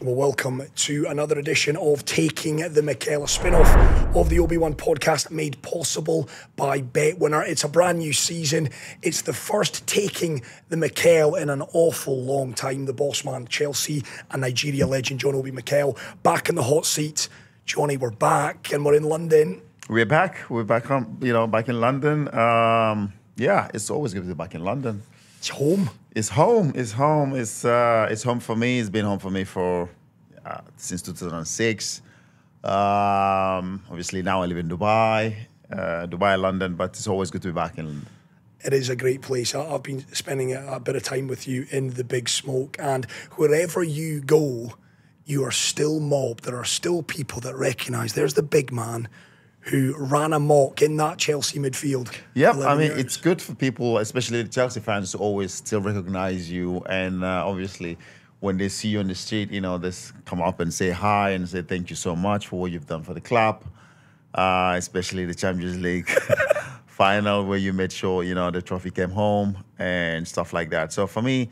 Well, welcome to another edition of Taking the Mikel, a spin-off of the Obi-Wan podcast made possible by BetWinner. It's a brand new season. It's the first Taking the Mikel in an awful long time. The boss man, Chelsea, and Nigeria legend John Obi Mikel back in the hot seat. Johnny, we're back and we're in London. We're back. We're back on, back in London. Yeah, it's always good to be back in London. It's home. It's home. It's home. It's home for me. It's been home for me for since 2006. Obviously now I live in Dubai, London, but it's always good to be back in London. It is a great place. I've been spending a bit of time with you in the Big Smoke, and wherever you go, you are still mobbed. There are still people that recognise there's the big man who ran amok in that Chelsea midfield. Yeah, I mean, it's good for people, especially the Chelsea fans, to always still recognise you. And obviously, when they see you on the street, they come up and say hi and say thank you so much for what you've done for the club, especially the Champions League final where you made sure, the trophy came home and stuff like that. So for me,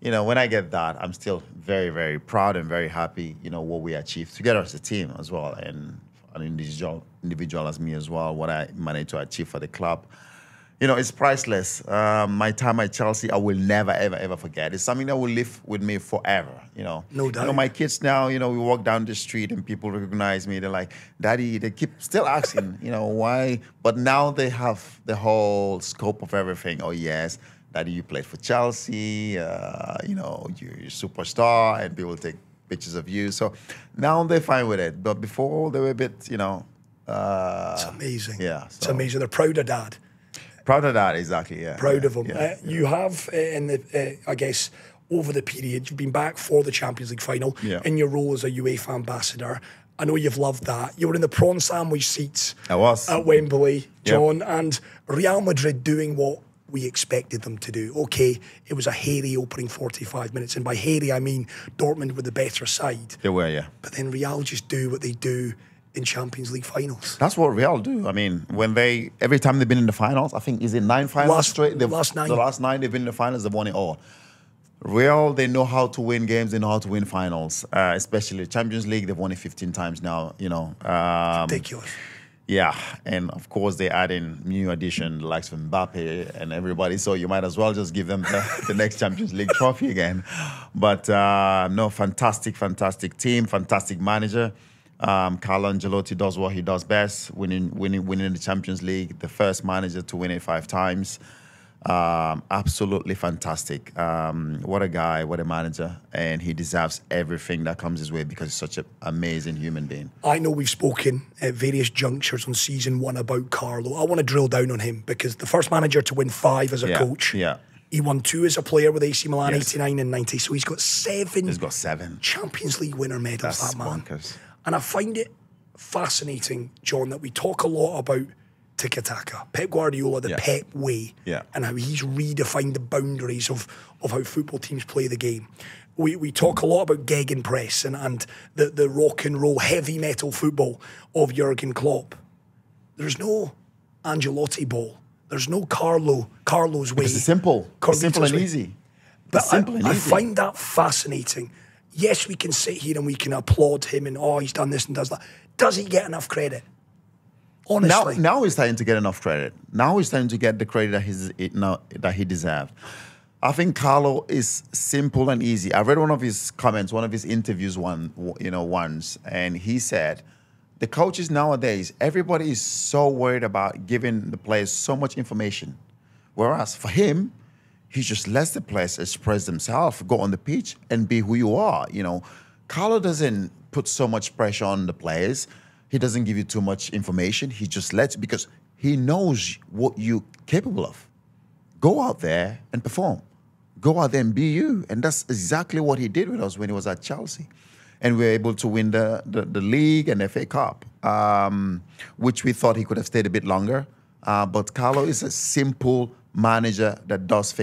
when I get that, I'm still very, very proud and very happy, what we achieved together as a team as well. And an individual as me as well, what I managed to achieve for the club. It's priceless. My time at Chelsea, I will never, ever, ever forget. It's something that will live with me forever, No doubt. My kids now, we walk down the street and people recognize me. They're like, Daddy, they keep still asking, why? But now they have the whole scope of everything. Oh, yes, Daddy, you played for Chelsea, you're a superstar, and people take pictures of you. So now they're fine with it. But before they were a bit, it's amazing. Yeah. It's amazing. They're proud of Dad. Proud of that, exactly, yeah. Proud of him. Yeah, you have, I guess, over the period, you've been back for the Champions League final in your role as a UEFA ambassador. I know you've loved that. You were in the prawn sandwich seats at Wembley, John, and Real Madrid doing what we expected them to do. Okay, it was a hairy opening 45 minutes, and by hairy I mean Dortmund were the better side. They were, yeah. But then Real just do what they do in Champions League finals. That's what Real do. I mean, every time they've been in the finals, I think, is it 9 finals straight? Last 9. The last 9 they've been in the finals, they've won it all. Real, they know how to win games, they know how to win finals, especially Champions League, they've won it 15 times now, Ridiculous. Yeah, and of course they add in new addition, the likes of Mbappe and everybody, so you might as well just give them the next Champions League trophy again. But no, fantastic team, fantastic manager. Carlo Ancelotti does what he does best, winning the Champions League, the first manager to win it 5 times. Absolutely fantastic. What a guy, what a manager. And he deserves everything that comes his way because he's such an amazing human being. I know we've spoken at various junctures on season 1 about Carlo. I want to drill down on him because the first manager to win 5 as a coach. Yeah. He won 2 as a player with AC Milan, 89 and 90. So he's got 7. He's got 7 Champions League winner medals, That's that man. bonkers. And I find it fascinating, John, that we talk a lot about tiki-taka, Pep Guardiola, the Pep way, and how he's redefined the boundaries of how football teams play the game. We talk a lot about gegenpress and the rock and roll, heavy metal football of Jurgen Klopp. There's no Ancelotti ball. There's no Carlo's way. It's simple. It's simple and easy. But I find that fascinating. Yes, we can sit here and we can applaud him and, he's done this and does that. Does he get enough credit? Honestly. Now he's starting to get enough credit. Now he's starting to get the credit that he deserves. I think Carlo is simple and easy. I read one of his comments, one of his interviews once, and he said, the coaches nowadays, everybody is so worried about giving the players so much information. Whereas for him, he just lets the players express themselves, go on the pitch and be who you are. Carlo doesn't put so much pressure on the players. He doesn't give you too much information. He just lets, because he knows what you're capable of. Go out there and perform. Go out there and be you. And that's exactly what he did with us when he was at Chelsea. And we were able to win the league and FA Cup, which we thought he could have stayed a bit longer. But Carlo is a simple manager that does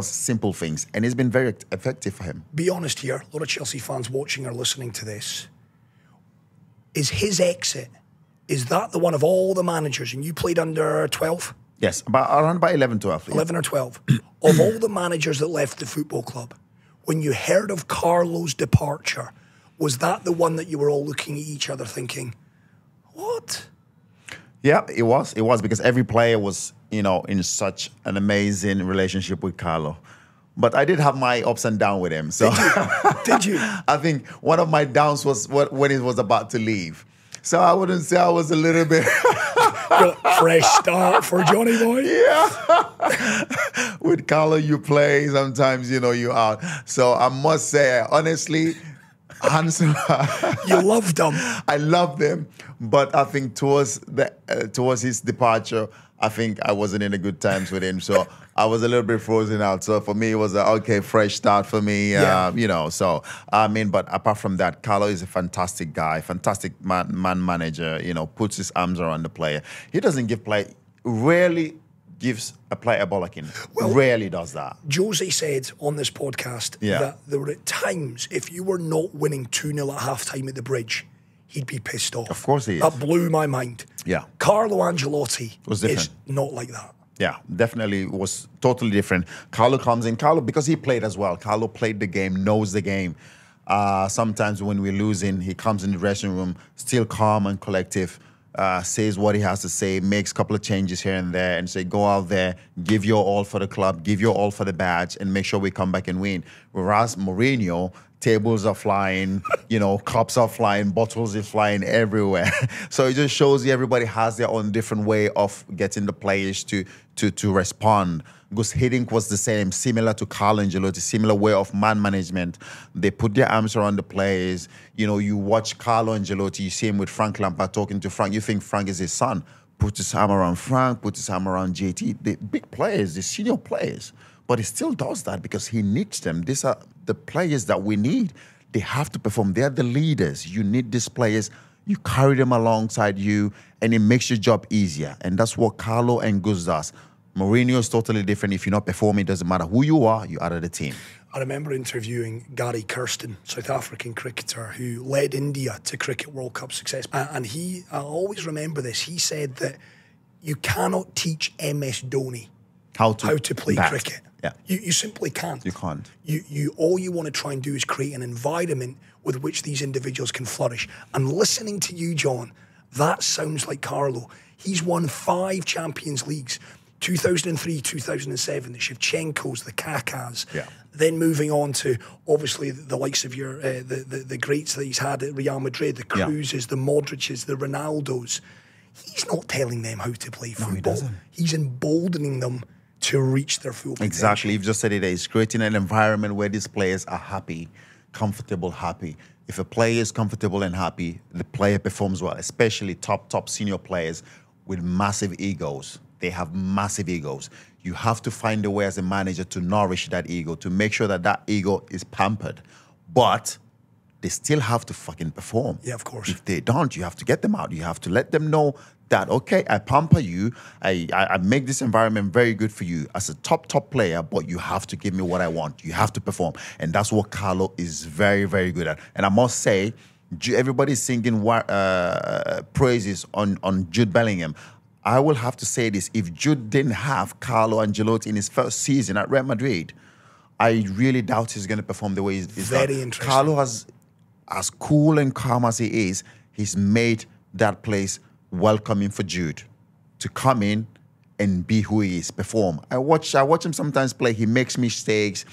simple things. And it's been very effective for him. Be honest here, a lot of Chelsea fans watching or listening to this. Is his exit, is that the one of all the managers, and you played under 12? Yes, around 11, 12. 11 or 12. Of all the managers that left the football club, when you heard of Carlo's departure, was that the one that you were all looking at each other thinking, what? Yeah, it was. It was because every player was, in such an amazing relationship with Carlo. But I did have my ups and downs with him. So Did you? I think one of my downs was when he was about to leave. So I wouldn't say I was a little bit... Fresh start for Johnny boy. Yeah. With Carlo, you play. Sometimes, you out. So I must say, honestly... You loved him. I loved him, but I think towards his departure, I think I wasn't in a good times with him. So I was a little bit frozen out. So for me, it was a fresh start for me. So but apart from that, Carlo is a fantastic guy, fantastic man manager. Puts his arms around the player. He doesn't give play. Rarely gives a player a bollocking. Well, rarely does that. Jose said on this podcast that there were at times, if you were not winning 2-0 at half-time at the Bridge, he'd be pissed off. Of course he is. That blew my mind. Yeah. Carlo Ancelotti is not like that. Yeah, definitely was totally different. Carlo comes in. Carlo, because he played as well. Carlo played the game, knows the game. Sometimes when we're losing, he comes in the dressing room, still calm and collective. Says what he has to say, makes a couple of changes here and there, and say, go out there, give your all for the club, give your all for the badge, and make sure we come back and win. Whereas Mourinho, tables are flying, cups are flying, bottles are flying everywhere. So it just shows you everybody has their own different way of getting the players to respond. Gus Hiddink was the same, similar to Carlo Ancelotti, similar way of man management. They put their arms around the players. You watch Carlo Ancelotti, you see him with Frank Lampard talking to Frank. You think Frank is his son. Put his arm around Frank, put his arm around JT. The big players, the senior players. But he still does that because he needs them. These are the players that we need. They have to perform. They're the leaders. You need these players. You carry them alongside you, and it makes your job easier. And that's what Carlo and Gus does. Mourinho is totally different. If you're not performing, it doesn't matter who you are, you're out of the team. I remember interviewing Gary Kirsten, South African cricketer who led India to Cricket World Cup success. And I always remember this, he said that you cannot teach MS Dhoni how to play cricket. Yeah. You simply can't. You can't. All you want to try and do is create an environment with which these individuals can flourish. And listening to you, John, that sounds like Carlo. He's won 5 Champions Leagues. 2003, 2007, the Shevchenkos, the Kakas. Yeah. Then moving on to, obviously, the likes of your the greats that he's had at Real Madrid, the Cruzes, the Modriches, the Ronaldos. He's not telling them how to play football. No, he doesn't. He's emboldening them to reach their full potential. Exactly. You've just said it. He's creating an environment where these players are happy, comfortable, happy. If a player is comfortable and happy, the player performs well, especially top senior players with massive egos. They have massive egos. You have to find a way as a manager to nourish that ego, to make sure that ego is pampered. But they still have to fucking perform. Yeah, of course. If they don't, you have to get them out. You have to let them know that, okay, I pamper you. I make this environment very good for you as a top player, but you have to give me what I want. You have to perform. And that's what Carlo is very, very good at. And I must say, everybody's singing praises on Jude Bellingham. I will have to say this. If Jude didn't have Carlo Ancelotti in his first season at Real Madrid, I really doubt he's going to perform the way he's very done. interesting. Carlo has, as cool and calm as he is, he's made that place welcoming for Jude to come in and be who he is, perform. I watch him sometimes play. He makes mistakes.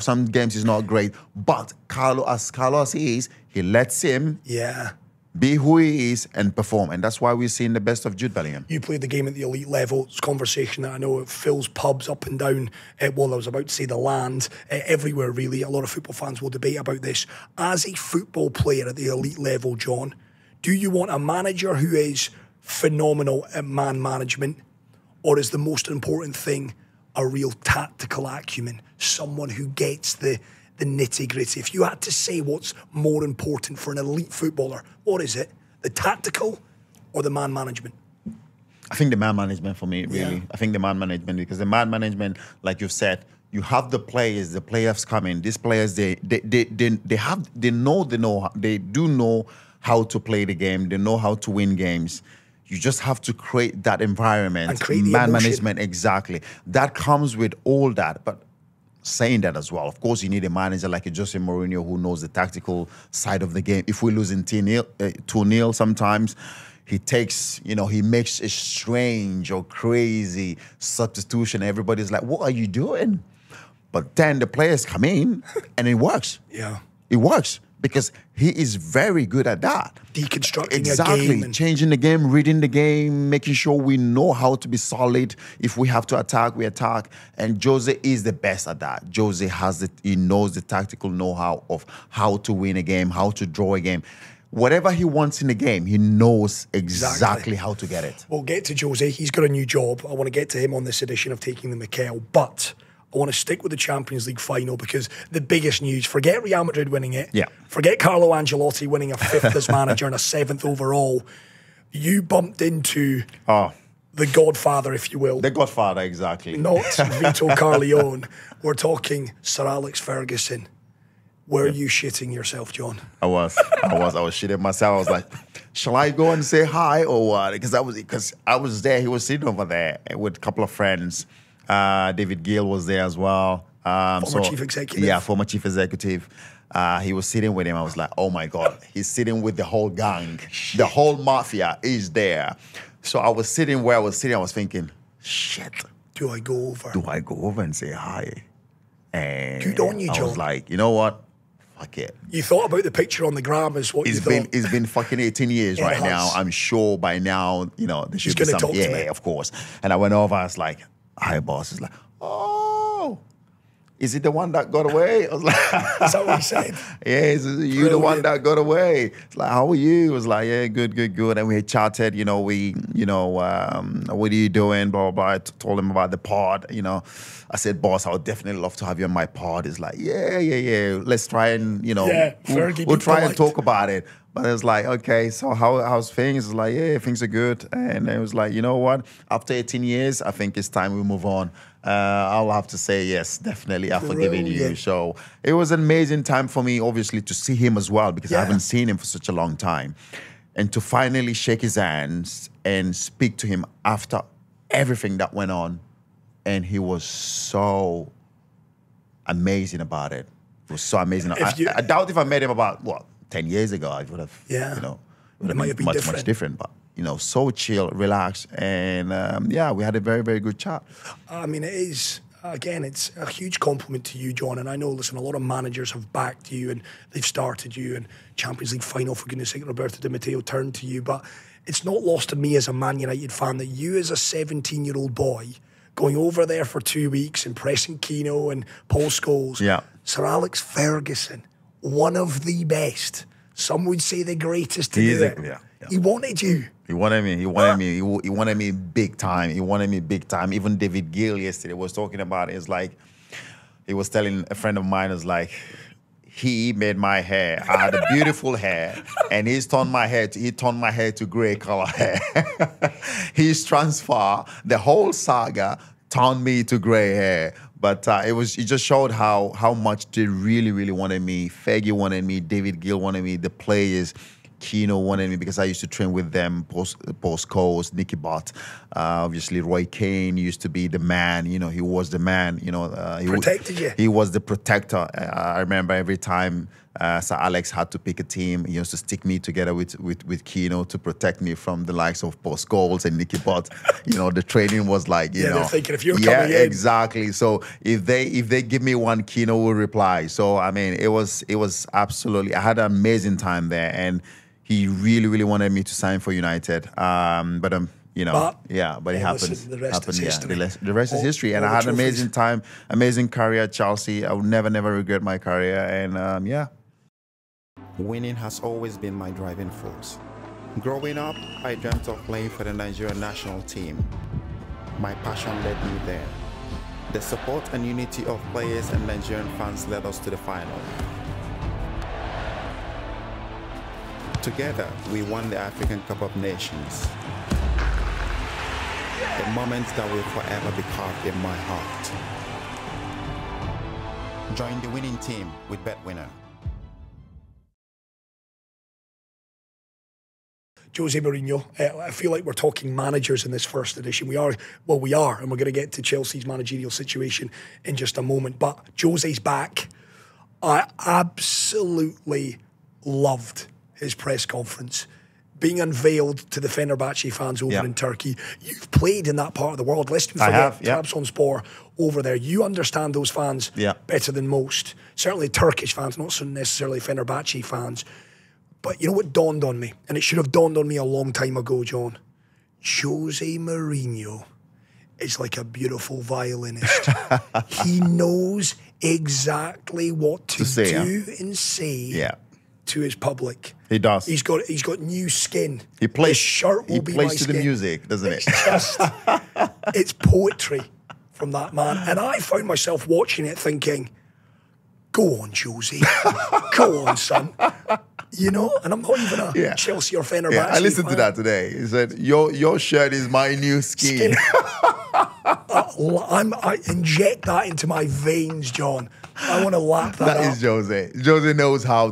Some games he's not great. But Carlo as he is, he lets him be who he is and perform. And that's why we're seeing the best of Jude Bellingham. You played the game at the elite level. It's a conversation that I know it fills pubs up and down. I was about to say the land. Everywhere, really. A lot of football fans will debate about this. As a football player at the elite level, John, do you want a manager who is phenomenal at man management, or is the most important thing a real tactical acumen, someone who gets the nitty-gritty? If you had to say what's more important for an elite footballer, what is it? The tactical or the man management? I think the man management for me, really. Yeah. I think the man management, because the man management, like you've said, you have the players coming. These players, they do know how to play the game. They know how to win games. You just have to create that environment. And create the man emotion. Management, exactly. That comes with all that. But saying that as well. Of course, you need a manager like a José Mourinho who knows the tactical side of the game. If we're losing 2-0 sometimes, he takes, he makes a strange or crazy substitution. Everybody's like, what are you doing? But then the players come in and it works. Yeah. It works because he is very good at that. Deconstructing a game. And changing the game, reading the game, making sure we know how to be solid. If we have to attack, we attack. And Jose is the best at that. Jose he knows the tactical know-how of how to win a game, how to draw a game. Whatever he wants in the game, he knows exactly how to get it. We'll get to Jose. He's got a new job. I want to get to him on this edition of Taking the Mikel. But I want to stick with the Champions League final because the biggest news, forget Real Madrid winning it. Yeah. Forget Carlo Ancelotti winning a 5th as manager and a 7th overall. You bumped into the godfather, if you will. The godfather, exactly. Not Vito Corleone. We're talking Sir Alex Ferguson. Were you shitting yourself, John? I was shitting myself. I was like, shall I go and say hi or what? Because I was there. He was sitting over there with a couple of friends. David Gill was there as well. Former chief executive. Yeah, former chief executive. He was sitting with him. I was like, oh my God, he's sitting with the whole gang. Shit. The whole mafia is there. So I was sitting where I was sitting. I was thinking, shit. Do I go over? Do I go over and say hi? And good on you, John. I was like, you know what? Fuck it. You thought about the picture on the gram as what you thought. It's been fucking 18 years right now. I'm sure by now, there should be some. Yeah, of course. And I went over. I was like, hi, boss. He's like, oh, is it the one that got away? I was like, is that what he said? Yeah, you the one that got away. It's like, how are you? I was like, yeah, good. And we had chatted, what are you doing? Blah, blah, blah. I told him about the pod, I said, boss, I would definitely love to have you on my pod. He's like, yeah. Let's try and, we'll try and talk about it. But it was like, okay, so how's things? It's like, yeah, things are good. And it was like, you know what? After 18 years, I think it's time we move on. I'll have to say, yes, definitely, I've forgiven you. So it was an amazing time for me, obviously, to see him as well, because I haven't seen him for such a long time. And to finally shake his hands and speak to him after everything that went on. And he was so amazing about it. It was so amazing. I doubt if I met him about, 10 years ago, I would have, it might have been much different. But, so chill, relaxed. And, we had a very, very good chat. I mean, it is, again, it's a huge compliment to you, John. And I know, listen, a lot of managers have backed you and they've started you. And Champions League final, for goodness sake, Roberto Di Matteo turned to you. But it's not lost on me as a Man United fan that you as a 17-year-old boy going over there for 2 weeks, impressing Keano and Paul Scholes. Yeah. Sir Alex Ferguson, one of the best. Some would say the greatest to do it. Yeah. He wanted you. He wanted me. He wanted me big time. He wanted me big time. Even David Gill yesterday was talking about it. It's like, he was telling a friend of mine, was like, he made my hair. I had a beautiful hair, and he turned my hair to gray color hair. His transfer, the whole saga, turned me to gray hair. But it just showed how much they really, really wanted me. Fergie wanted me. David Gill wanted me. The players, Keano wanted me because I used to train with them. Post Scholes, Nicky Butt, obviously Roy Keane used to be the man. He was the man. He protected you. He was the protector. I remember every time Sir Alex had to pick a team, he used to stick me together with Keano to protect me from the likes of Post Scholes and Nicky Butt. The training was like, they're thinking if you're coming in. Exactly. So if they give me one, Keano will reply. So I mean, it was absolutely. I had an amazing time there, and he really, really wanted me to sign for United. But it happened. Listen, the rest is history. The rest is history. And I had an amazing time, amazing career at Chelsea. I will never regret my career. And winning has always been my driving force. Growing up, I dreamt of playing for the Nigerian national team. My passion led me there. The support and unity of players and Nigerian fans led us to the final. Together, we won the African Cup of Nations. A moment that will forever be carved in my heart. Join the winning team with BetWinner. José Mourinho. I feel like we're talking managers in this first edition. We are, and we're going to get to Chelsea's managerial situation in just a moment. But José's back. I absolutely loved his press conference. Being unveiled to the Fenerbahce fans over in Turkey. You've played in that part of the world. Lest we forget Trabzonspor over there. You understand those fans better than most. Certainly Turkish fans, not so necessarily Fenerbahce fans. But you know what dawned on me? And it should have dawned on me a long time ago, John. José Mourinho is like a beautiful violinist. He knows exactly what to do and say to his public. He does. He's got new skin. He plays. His shirt will be my plays to skin. the music, doesn't it? It's poetry from that man. And I found myself watching it thinking, go on, José. Go on, son. You know, and I'm not even a Chelsea or Fenerbahce I listened fan. to that today. He said, your shirt is my new skin. I inject that into my veins, John. I want to lap that up. That is José. José knows how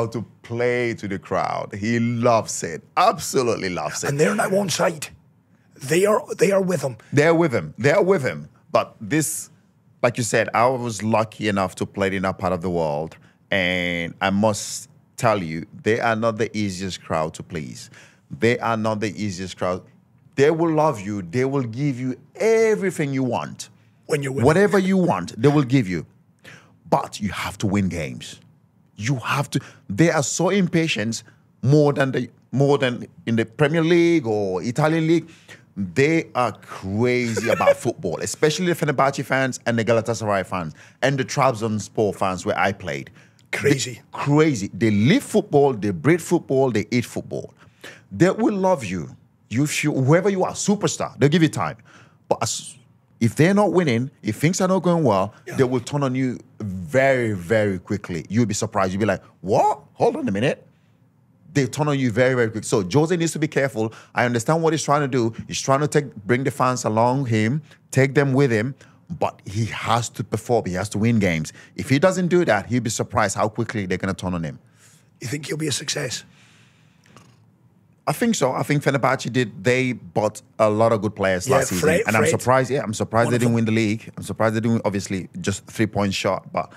to play to the crowd. He loves it. Absolutely loves it. And they're now on side. They are with him. They're with him. They're with him. But this, like you said, I was lucky enough to play in that part of the world. And I must tell you, they are not the easiest crowd to please. They are not the easiest crowd. They will love you. They will give you everything you want. When you're winning. Whatever you want, they will give you. But you have to win games. You have to. They are so impatient, more than in the Premier League or Italian league. They are crazy about football, especially the Fenerbahce fans and the Galatasaray fans and the Trabzonspor fans where I played. Crazy. Crazy. They live football, they breathe football, they eat football. They will love you. Whoever you are, superstar, they'll give you time. But if they're not winning, if things are not going well, they will turn on you very, very quickly. You'll be surprised. You'll be like, what? Hold on a minute. They turn on you very, very quick. So José needs to be careful. I understand what he's trying to do. He's trying to bring the fans along him, take them with him, but he has to perform. He has to win games. If he doesn't do that, he'll be surprised how quickly they're going to turn on him. You think he'll be a success? I think so. I think Fenerbahce they bought a lot of good players last season. And I'm surprised, I'm surprised they didn't win the league. I'm surprised they didn't, obviously, just 3 points short. But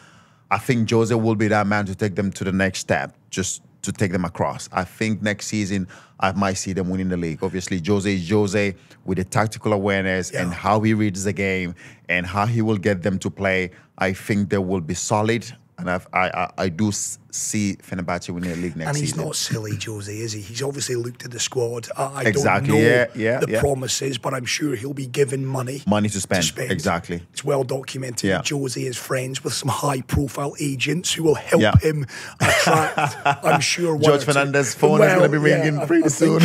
I think José will be that man to take them to the next step, just to take them across. I think next season, I might see them winning the league. Obviously, José is José with the tactical awareness and how he reads the game and how he will get them to play. I think they will be solid. And I do see Fenerbahce winning the league next season. And he's not silly, José, is he? He's obviously looked at the squad. I don't know the promises, but I'm sure he'll be given money to spend. Exactly. It's well documented that José is friends with some high-profile agents who will help him attract, I'm sure, George Fernandez's phone is going to be ringing pretty soon.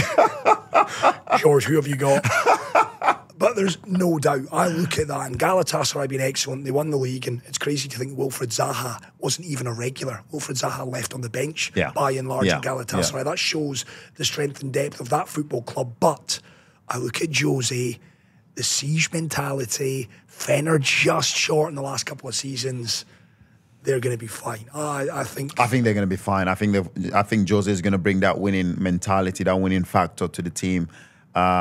George, who have you got? But there's no doubt. I look at that, and Galatasaray have been excellent. They won the league, and it's crazy to think Wilfried Zaha wasn't even a regular. Wilfried Zaha left on the bench by and large in Galatasaray. That shows the strength and depth of that football club. But I look at José, the siege mentality, Fener just short in the last couple of seasons. They're going to be fine. I think they're going to be fine. I think José is going to bring that winning mentality, that winning factor to the team.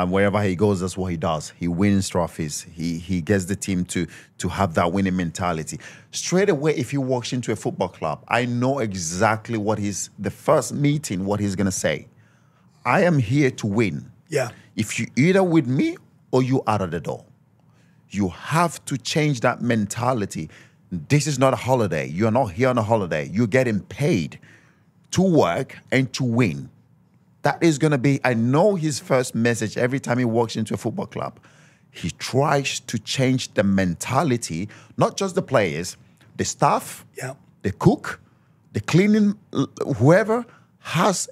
Wherever he goes, that's what he does. He wins trophies. He gets the team to have that winning mentality. Straight away, if he walks into a football club, I know exactly the first meeting, what he's going to say. I am here to win. Yeah. If you either with me or you out of the door. You have to change that mentality. This is not a holiday. You're not here on a holiday. You're getting paid to work and to win. That is going to be, I know his first message every time he walks into a football club. He tries to change the mentality, not just the players, the staff, the cook, the cleaning, whoever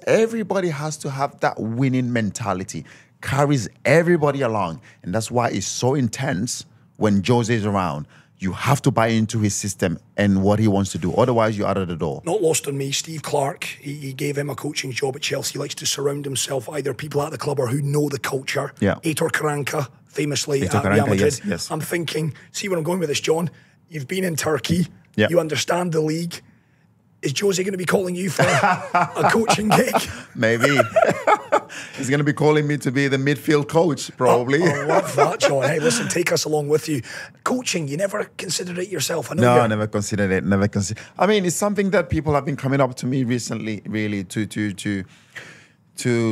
everybody has to have that winning mentality, carries everybody along. And that's why it's so intense when José is around. You have to buy into his system and what he wants to do. Otherwise, you're out of the door. Not lost on me. Steve Clarke, he gave him a coaching job at Chelsea. He likes to surround himself either people at the club or who know the culture. Aitor Karanka, famously at Real Madrid. Yes. I'm thinking, see where I'm going with this, John? You've been in Turkey. You understand the league. Is José going to be calling you for a coaching gig? Maybe. He's going to be calling me to be the midfield coach, probably. I love that, John. Hey, listen, take us along with you. Coaching, you never considered it yourself? I know no, I never considered it. Never considered. I mean, it's something that people have been coming up to me recently, really, to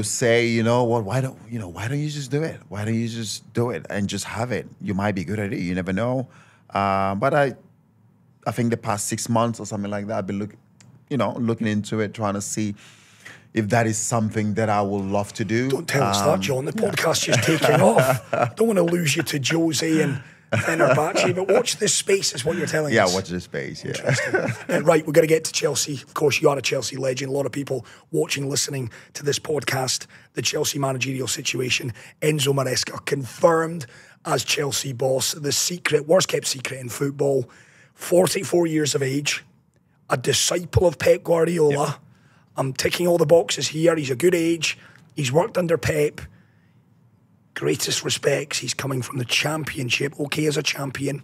say, you know what? Why don't you just do it? Why don't you just do it and just have it? You might be good at it. You never know. But I think the past 6 months or something like that, I've been looking into it, trying to see if that is something that I would love to do. Don't tell us that, John. The podcast's just taking off. I don't want to lose you to Jose and Fenerbahce, but watch this space is what you're telling us. Yeah, watch this space, yeah. Right, we're going to get to Chelsea. Of course, you are a Chelsea legend. A lot of people watching, listening to this podcast. The Chelsea managerial situation. Enzo Maresca confirmed as Chelsea boss. The secret, worst kept secret in football. 44 years of age. A disciple of Pep Guardiola. Yep. I'm ticking all the boxes here. He's a good age. He's worked under Pep. Greatest respects. He's coming from the Championship. Okay, as a champion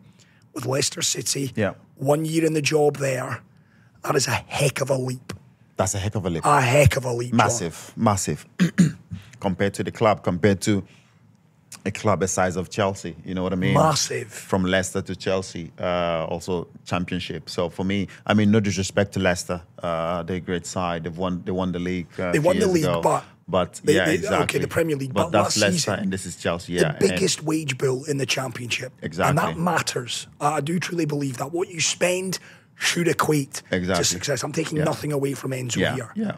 with Leicester City. Yeah. 1 year in the job there. That is a heck of a leap. That's a heck of a leap. A heck of a leap. Massive, John. massive. Compared to the club, compared to a club the size of Chelsea. You know what I mean? Massive. From Leicester to Chelsea, also Championship. So for me, I mean, no disrespect to Leicester. They're a great side. They won the league. They won the league, ago. But exactly. Okay, the Premier League. But that's Leicester and this is Chelsea. Yeah, the biggest wage bill in the Championship. Exactly. And that matters. I do truly believe that what you spend should equate to success. I'm taking nothing away from Enzo here. Yeah.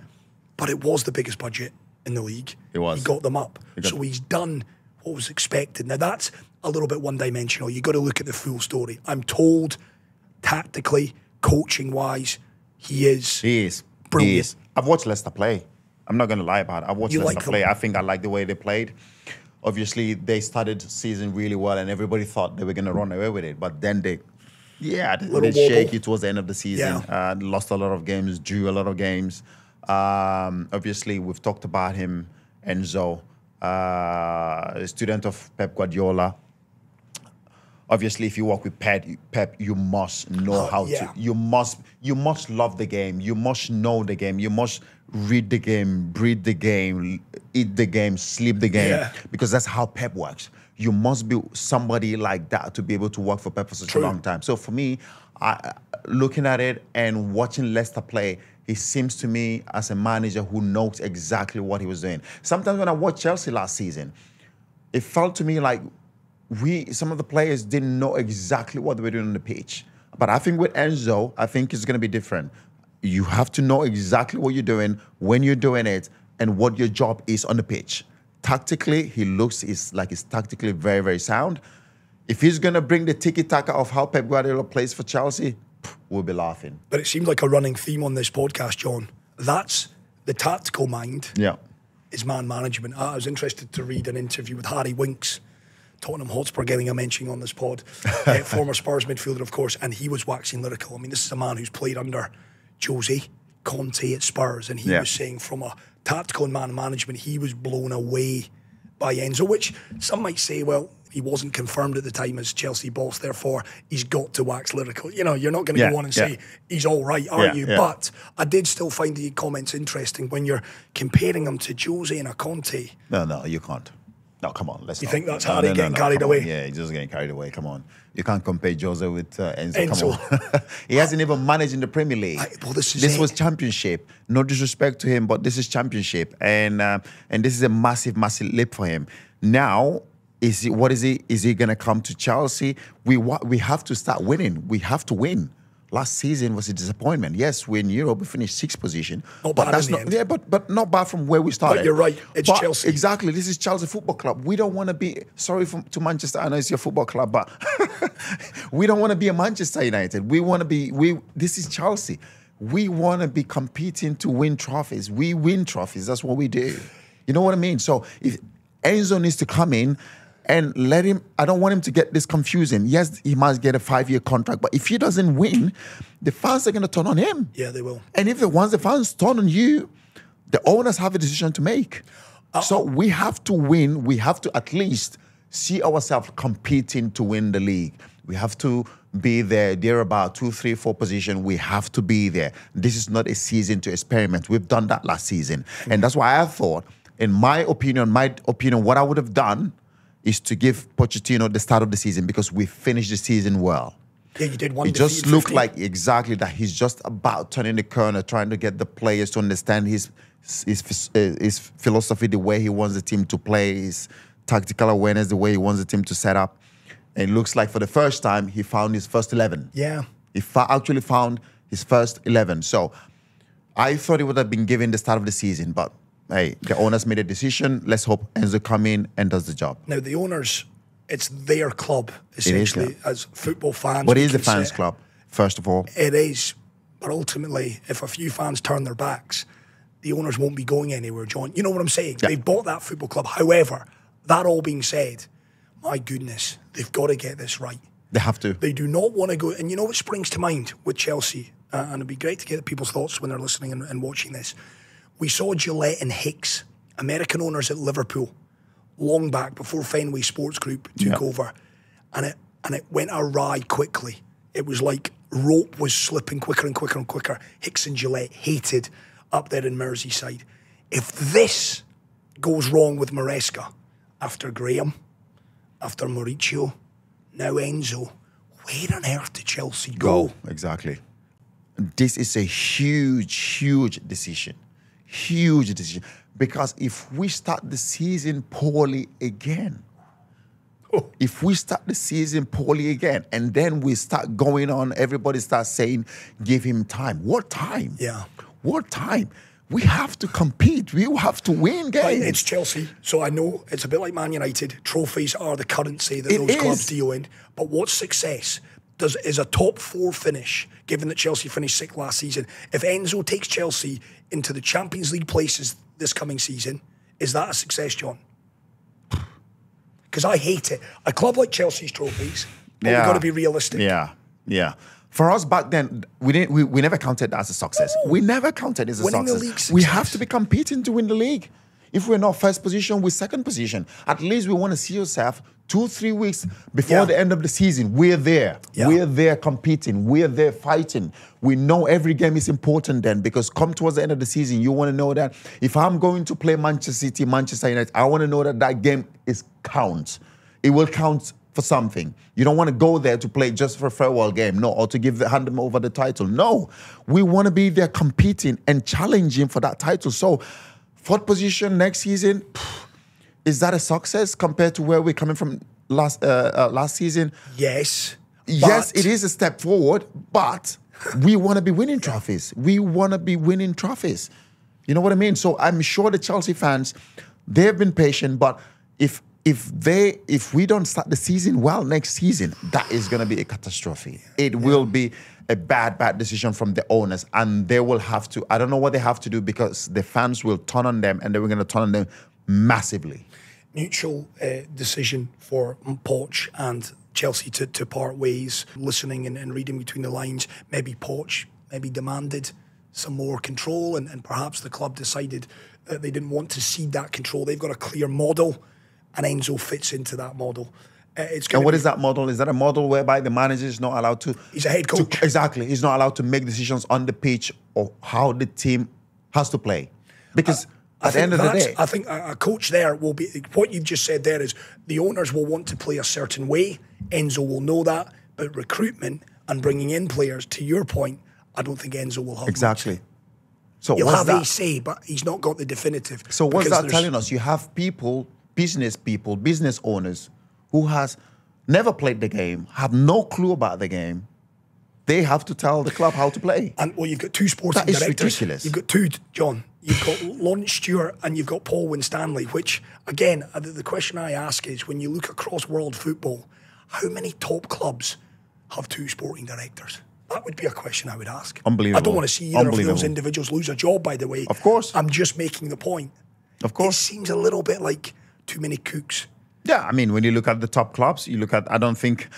But it was the biggest budget in the league. It was. He got them up. So he's done what was expected. Now that's a little bit one-dimensional. You've got to look at the full story. I'm told, tactically, coaching-wise, he is brilliant. He is. I've watched Leicester play. I'm not going to lie about it. I've watched Leicester play. I think I like the way they played. Obviously, they started the season really well, and everybody thought they were going to run away with it. But then they shaky towards the end of the season. Yeah. Lost a lot of games, drew a lot of games. Obviously, we've talked about him, Enzo, a student of Pep Guardiola. Obviously, if you work with Pep, you must know how to. You must love the game. You must know the game. You must read the game, breathe the game, eat the game, sleep the game. Because that's how Pep works. You must be somebody like that to be able to work for Pep for such a long time. So for me, looking at it and watching Leicester play, he seems to me as a manager who knows exactly what he was doing. Sometimes when I watched Chelsea last season, it felt to me like some of the players didn't know exactly what they were doing on the pitch. But I think with Enzo, I think it's going to be different. You have to know exactly what you're doing, when you're doing it, and what your job is on the pitch. Tactically, he looks like he's tactically very, very sound. If he's going to bring the tiki-taka of how Pep Guardiola plays for Chelsea, we'll be laughing. But it seems like a running theme on this podcast, John. That's the tactical mind. Yeah. Is man management. I was interested to read an interview with Harry Winks, Tottenham Hotspur, getting a mention on this pod. Former Spurs midfielder, of course, and he was waxing lyrical. I mean, this is a man who's played under Jose Conte at Spurs, and he was saying from a tactical and man management, he was blown away by Enzo, which some might say, well, he wasn't confirmed at the time as Chelsea boss, therefore he's got to wax lyrical. You know, you're not going to go on and say he's all right, are you? But I did still find the comments interesting when you're comparing him to Jose and a Conte. No, you can't. No, come on. You think that's Harry getting carried away? Yeah, he's just getting carried away. Come on. You can't compare Jose with Enzo. Come on. He hasn't even managed in the Premier League. This was Championship. No disrespect to him, but this is Championship. And this is a massive, massive leap for him. Now, is he going to come to Chelsea? We have to start winning. We have to win. Last season was a disappointment. Yes, we're in Europe. We finished 6th position. Not bad in the end. Yeah, but not bad from where we started. But you're right. It's Chelsea. Exactly. This is Chelsea Football Club. We don't want to be, sorry to Manchester, I know it's your football club, but we don't want to be a Manchester United. We want to be, this is Chelsea. We want to be competing to win trophies. We win trophies. That's what we do. You know what I mean? So if Enzo needs to come in, and let him, I don't want him to get this confusing. Yes, he must get a 5-year contract, but if he doesn't win, the fans are going to turn on him. Yeah, they will. And once the fans turn on you, the owners have a decision to make. So we have to win. We have to at least see ourselves competing to win the league. We have to be there about 2, 3, 4 position. We have to be there. This is not a season to experiment. We've done that last season. And that's why I thought In my opinion, what I would have done is to give Pochettino the start of the season because we finished the season well. Yeah, you did one. It just looked like exactly that he's just about turning the corner, trying to get the players to understand his philosophy, the way he wants the team to play, his tactical awareness, the way he wants the team to set up. And it looks like for the first time, he found his first 11. Yeah. He actually found his first 11. So I thought he would have been given the start of the season, but hey, the owners made a decision. Let's hope Enzo come in and does the job. Now, the owners, it's their club, essentially, as football fans. But it is the fans' club, first of all. It is. But ultimately, if a few fans turn their backs, the owners won't be going anywhere, John. You know what I'm saying? Yeah. They've bought that football club. However, that all being said, my goodness, they've got to get this right. They have to. They do not want to go. And you know what springs to mind with Chelsea? And it'd be great to get people's thoughts when they're listening and watching this. We saw Gillette and Hicks, American owners at Liverpool, long back before Fenway Sports Group took over. And it went awry quickly. It was like rope was slipping quicker and quicker and quicker. Hicks and Gillette hated up there in Merseyside. If this goes wrong with Maresca, after Graham, after Mauricio, now Enzo, where on earth did Chelsea go? Exactly. This is a huge, huge decision. Huge decision. Because if we start the season poorly again, and then we start going on, everybody starts saying, give him time. What time? Yeah. What time? We have to compete. We have to win games. Right, it's Chelsea, so I know it's a bit like Man United. Trophies are the currency that those clubs deal in. But what's success? Is a top 4 finish, given that Chelsea finished 6th last season. If Enzo takes Chelsea into the Champions League places this coming season, is that a success, John? Because I hate it. A club like Chelsea's trophies, but we've got to be realistic. Yeah. For us back then, we never counted that as a success. No. We never counted it as a Winning success. The league success. We have to be competing to win the league. If we're not first position, we're second position. At least we want to see yourself 2-3 weeks before the end of the season. We're there. Yeah. We're there competing. We're there fighting. We know every game is important then, because come towards the end of the season, you want to know that if I'm going to play Manchester City, Manchester United, I want to know that that game counts. It will count for something. You don't want to go there to play just for a farewell game, or to hand them over the title. No, we want to be there competing and challenging for that title. So, 4th position next season, is that a success compared to where we're coming from last season? Yes. Yes, it is a step forward, but we want to be winning trophies. We want to be winning trophies. You know what I mean? So I'm sure the Chelsea fans, they've been patient, but if we don't start the season well next season, that is going to be a catastrophe. It will be a bad decision from the owners, and they will have to, I don't know what they have to do, because the fans will turn on them, and they were going to turn on them massively. Mutual decision for Poch and Chelsea to part ways, listening and reading between the lines. Maybe Poch demanded some more control, and perhaps the club decided that they didn't want to cede that control. They've got a clear model, and Enzo fits into that model. And what is that model? Is that a model whereby the manager is not allowed to... He's a head coach. Exactly. He's not allowed to make decisions on the pitch of how the team has to play. Because at the end of the day... I think a coach there will be... What you've just said there is the owners will want to play a certain way. Enzo will know that. But recruitment and bringing in players, to your point, I don't think Enzo will have exactly. much. So he'll have a say, but he's not got the definitive. So what's that telling us? You have people, business owners, who has never played the game, have no clue about the game. They have to tell the club how to play. And well, you've got 2 sporting directors. That is ridiculous. You've got 2, John. You've got Lawrence Stewart and you've got Paul Winstanley, which, again, the question I ask is, when you look across world football, how many top clubs have 2 sporting directors? That would be a question I would ask. Unbelievable. I don't want to see either of those individuals lose a job, by the way. Of course. I'm just making the point. Of course. It seems a little bit like too many cooks. Yeah, I mean, when you look at the top clubs, I don't think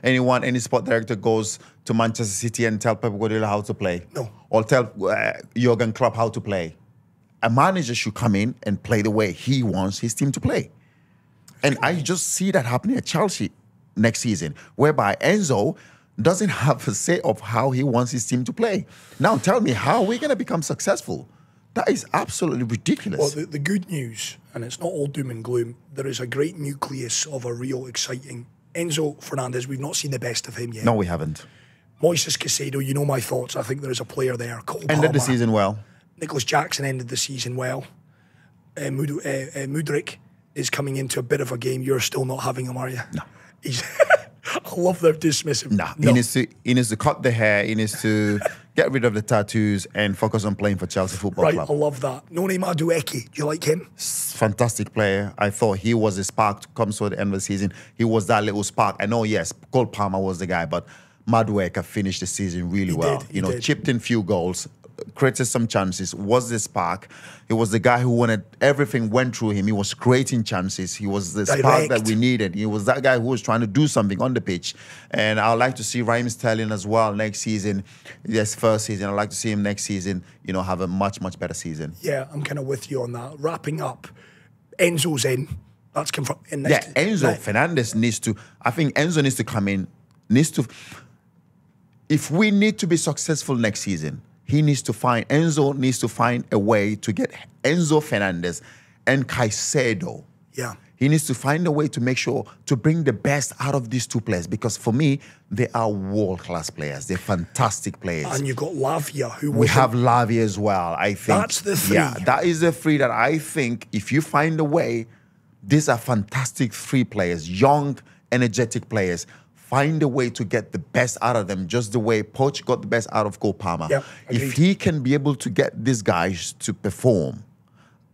any sport director goes to Manchester City and tell Pep Guardiola how to play. No. Or tell Jurgen Klopp how to play. A manager should come in and play the way he wants his team to play. And I just see that happening at Chelsea next season, whereby Enzo doesn't have a say of how he wants his team to play. Now tell me, how are we going to become successful? That is absolutely ridiculous. Well, the good news, and it's not all doom and gloom, there is a great nucleus of a real exciting Enzo Fernandez. We've not seen the best of him yet. No, we haven't. Moises Caicedo, you know my thoughts. I think there is a player there. Ended the season well. Nicholas Jackson ended the season well. Mudryk is coming into a bit of a game. You're still not having him, are you? No. I love their dismissive. No. He needs to cut the hair. He needs to get rid of the tattoos and focus on playing for Chelsea Football Club. I love that. Noni Madueke, do you like him? Fantastic player. I thought he was a spark to come to the end of the season. He was that little spark. I know, yes, Cole Palmer was the guy, but Madueke finished the season really well. He did. Chipped in few goals, created some chances, was the spark. He was the guy who wanted everything went through him. He was creating chances. He was the spark that we needed. He was that guy who was trying to do something on the pitch. And I'd like to see Raheem Sterling as well next season. Yes, first season. I'd like to see him next season, have a much, much better season. Yeah, I'm kind of with you on that. Wrapping up, Enzo's in. That's confirmed. Enzo Fernandez needs to, I think Enzo needs to come in, if we need to be successful next season, Enzo needs to find a way to get Enzo Fernandez and Caicedo. Yeah. He needs to find a way to make sure to bring the best out of these two players, because for me, they are world-class players. They're fantastic players. And you've got Lavia, we have Lavia as well, I think. That's the three. Yeah, that is the three that I think if you find a way, these are fantastic three players, young, energetic players. Find a way to get the best out of them, just the way Poch got the best out of Cole Palmer. Yep, if he can be able to get these guys to perform,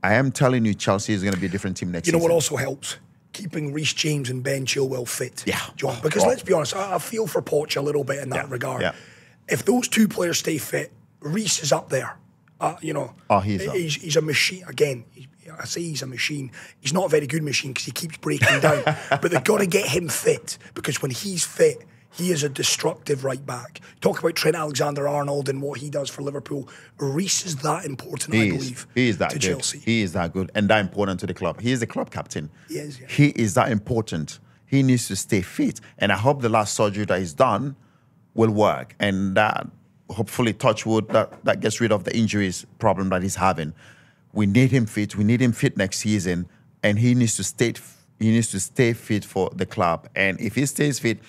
I am telling you, Chelsea is going to be a different team next season. You know what also helps? Keeping Reece James and Ben Chilwell fit. Yeah. John, because let's be honest, I feel for Poch a little bit in that regard. Yeah. If those two players stay fit, Reece is up there. He's a machine. Again, I say he's a machine. He's not a very good machine because he keeps breaking down. But they've got to get him fit, because when he's fit, he is a destructive right back. Talk about Trent Alexander-Arnold and what he does for Liverpool. Reece is that important, I believe, he is that to good. Chelsea. He is that good and that important to the club. He is the club captain. He is, yeah. He is that important. He needs to stay fit. And I hope the last surgery that he's done will work. And that, hopefully, touch wood, that gets rid of the injuries problem that he's having. We need him fit. We need him fit next season, and he needs to stay fit for the club. And if he stays fit,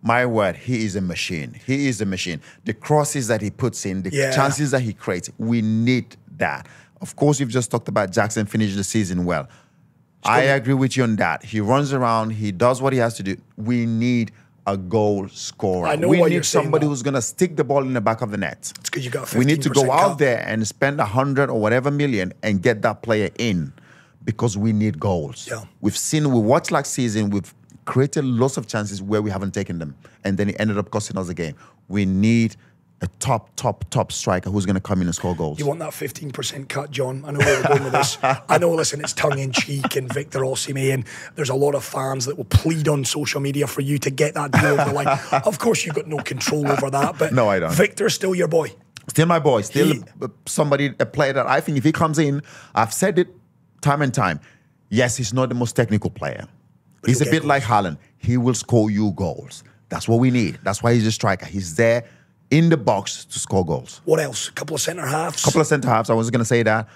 my word, he is a machine. He is a machine. The crosses that he puts in, the chances that he creates, we need that. Of course, you've just talked about Jackson finished the season well. I agree with you on that. He runs around. He does what he has to do. We need a goal scorer. We need somebody who's going to stick the ball in the back of the net. It's because you got 15% We need to go out cut. there and spend 100 or whatever million and get that player in, because we need goals. Yeah. We watched last season, we've created lots of chances where we haven't taken them, and then it ended up costing us the game. We need a top striker who's going to come in and score goals. You want that 15% cut, John? I know where we're going with this. I know, listen, it's tongue-in-cheek and Victor Osimhen, and there's a lot of fans that will plead on social media for you to get that deal over the line. Of course, you've got no control over that, but no, I don't. Victor's still your boy. Still my boy. Still a player that I think if he comes in, I've said it time and time, yes, he's not the most technical player. But he's a bit like Haaland. He will score you goals. That's what we need. That's why he's a striker. He's there in the box to score goals. What else? A couple of centre-halves? Couple of centre-halves. I was going to say that.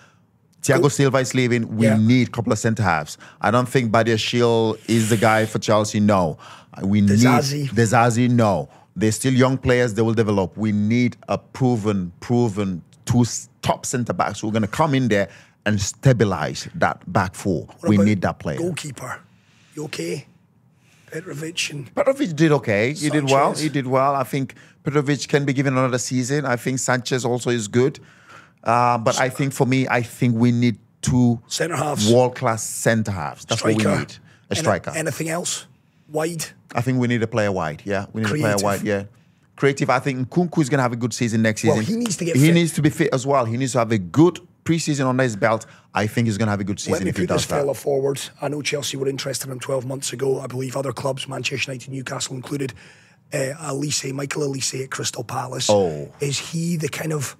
Thiago Silva is leaving. We need a couple of centre-halves. I don't think Badiashile is the guy for Chelsea. No. We need Dezazi. No. They're still young players. They will develop. We need a proven two top centre-backs who are going to come in there and stabilize that back four. We need that player. Goalkeeper. You okay? Petrovic did okay. He did well. He did well. I think Petrovic can be given another season. I think Sanchez also is good. But I think for me, we need two centre-halves, world-class centre-halves. That's what we need. A striker. Anything else? Wide? I think we need a player wide. Yeah, we need a player wide. Yeah. Creative. I think Nkunku is going to have a good season next season. Well, he needs to get fit. He needs to be fit as well. He needs to have a good pre-season under his belt. I think he's going to have a good season if he does that. Let me put this fella forward. I know Chelsea were interested in him 12 months ago. I believe other clubs, Manchester United, Newcastle included, Michael Olise at Crystal Palace. Oh. Is he the kind of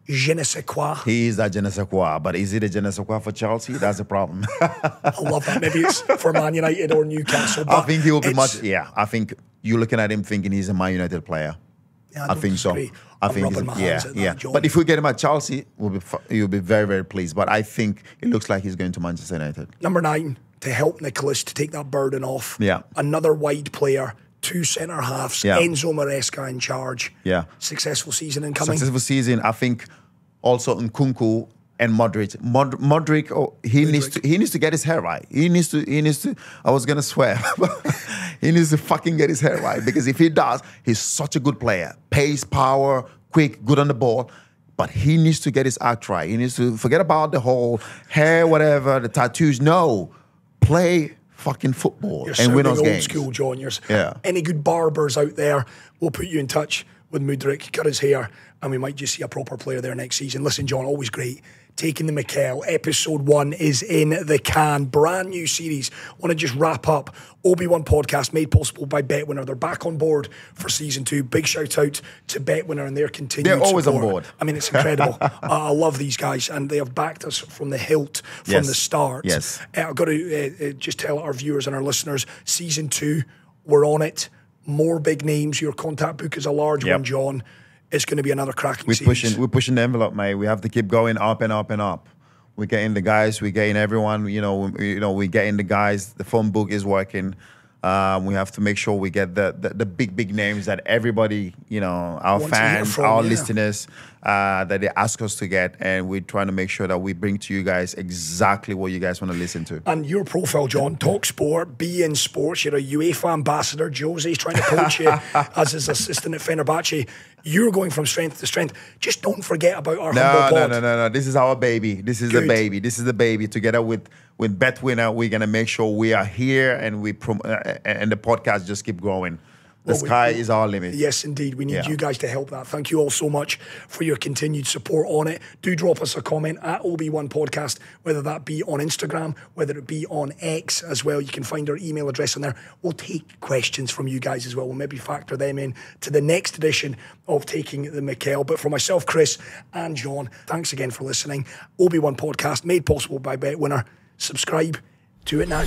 je ne sais quoi? He is that je ne sais quoi, but is it a je ne sais quoi for Chelsea? That's a problem. I love that. Maybe it's for Man United or Newcastle. I think he will be much, I think you're looking at him thinking he's a Man United player. Yeah, I think so. disagree. I I'm think rubbing my hands at that, John. But if we get him at Chelsea, you'll be very, very pleased. But I think it looks like he's going to Manchester United. Number 9, to help Nicholas to take that burden off. Yeah. Another wide player, 2 centre halves. Yeah. Enzo Maresca in charge. Yeah. Successful season incoming. Successful season. I think also Nkunku and Modric. Modric, he needs to get his hair right. He needs to. I was gonna swear, he needs to fucking get his hair right, because if he does, he's such a good player. Pace, power, quick, good on the ball. But he needs to get his act right. He needs to forget about the whole hair, whatever, the tattoos. No, play fucking football and win those games. Old school, John. Yeah. Any good barbers out there, we'll put you in touch with Mudryk, cut his hair, and we might just see a proper player there next season. Listen, John, always great. Taking the Mikel, episode 1 is in the can. Brand new series. Want to just wrap up. Obi-Wan podcast made possible by BetWinner. They're back on board for season 2. Big shout out to BetWinner and their continued They're always support. on board. I mean, it's incredible. I love these guys, and they have backed us from the hilt, from the start. Yes. I've got to just tell our viewers and our listeners, season 2, we're on it. More big names. Your contact book is a large one, John. It's going to be another cracking series. We're pushing the envelope, mate. We have to keep going up and up and up. We're getting the guys. We're getting everyone. We're getting the guys. The phone book is working. We have to make sure we get the big names that everybody, our fans, our listeners, that they ask us to get, and we're trying to make sure that we bring to you guys exactly what you guys want to listen to. And your profile, John, Talk Sport, Be in Sports. You're a UEFA ambassador. Jose's trying to coach you as his assistant at Fenerbahce. You're going from strength to strength. Just don't forget about our humble pod. No. This is our baby. This is the baby. This is the baby. Together with BetWinner, we're gonna make sure we are here, and and the podcast just keep growing. The sky is our limit. Yes, indeed. We need you guys to help that. Thank you all so much for your continued support on it. Do drop us a comment at Obi-Wan Podcast, whether that be on Instagram, whether it be on X as well. You can find our email address on there. We'll take questions from you guys as well. We'll maybe factor them in to the next edition of Taking the Mikel. But for myself, Chris, and John, thanks again for listening. Obi-Wan Podcast, made possible by BetWinner. Subscribe to it now.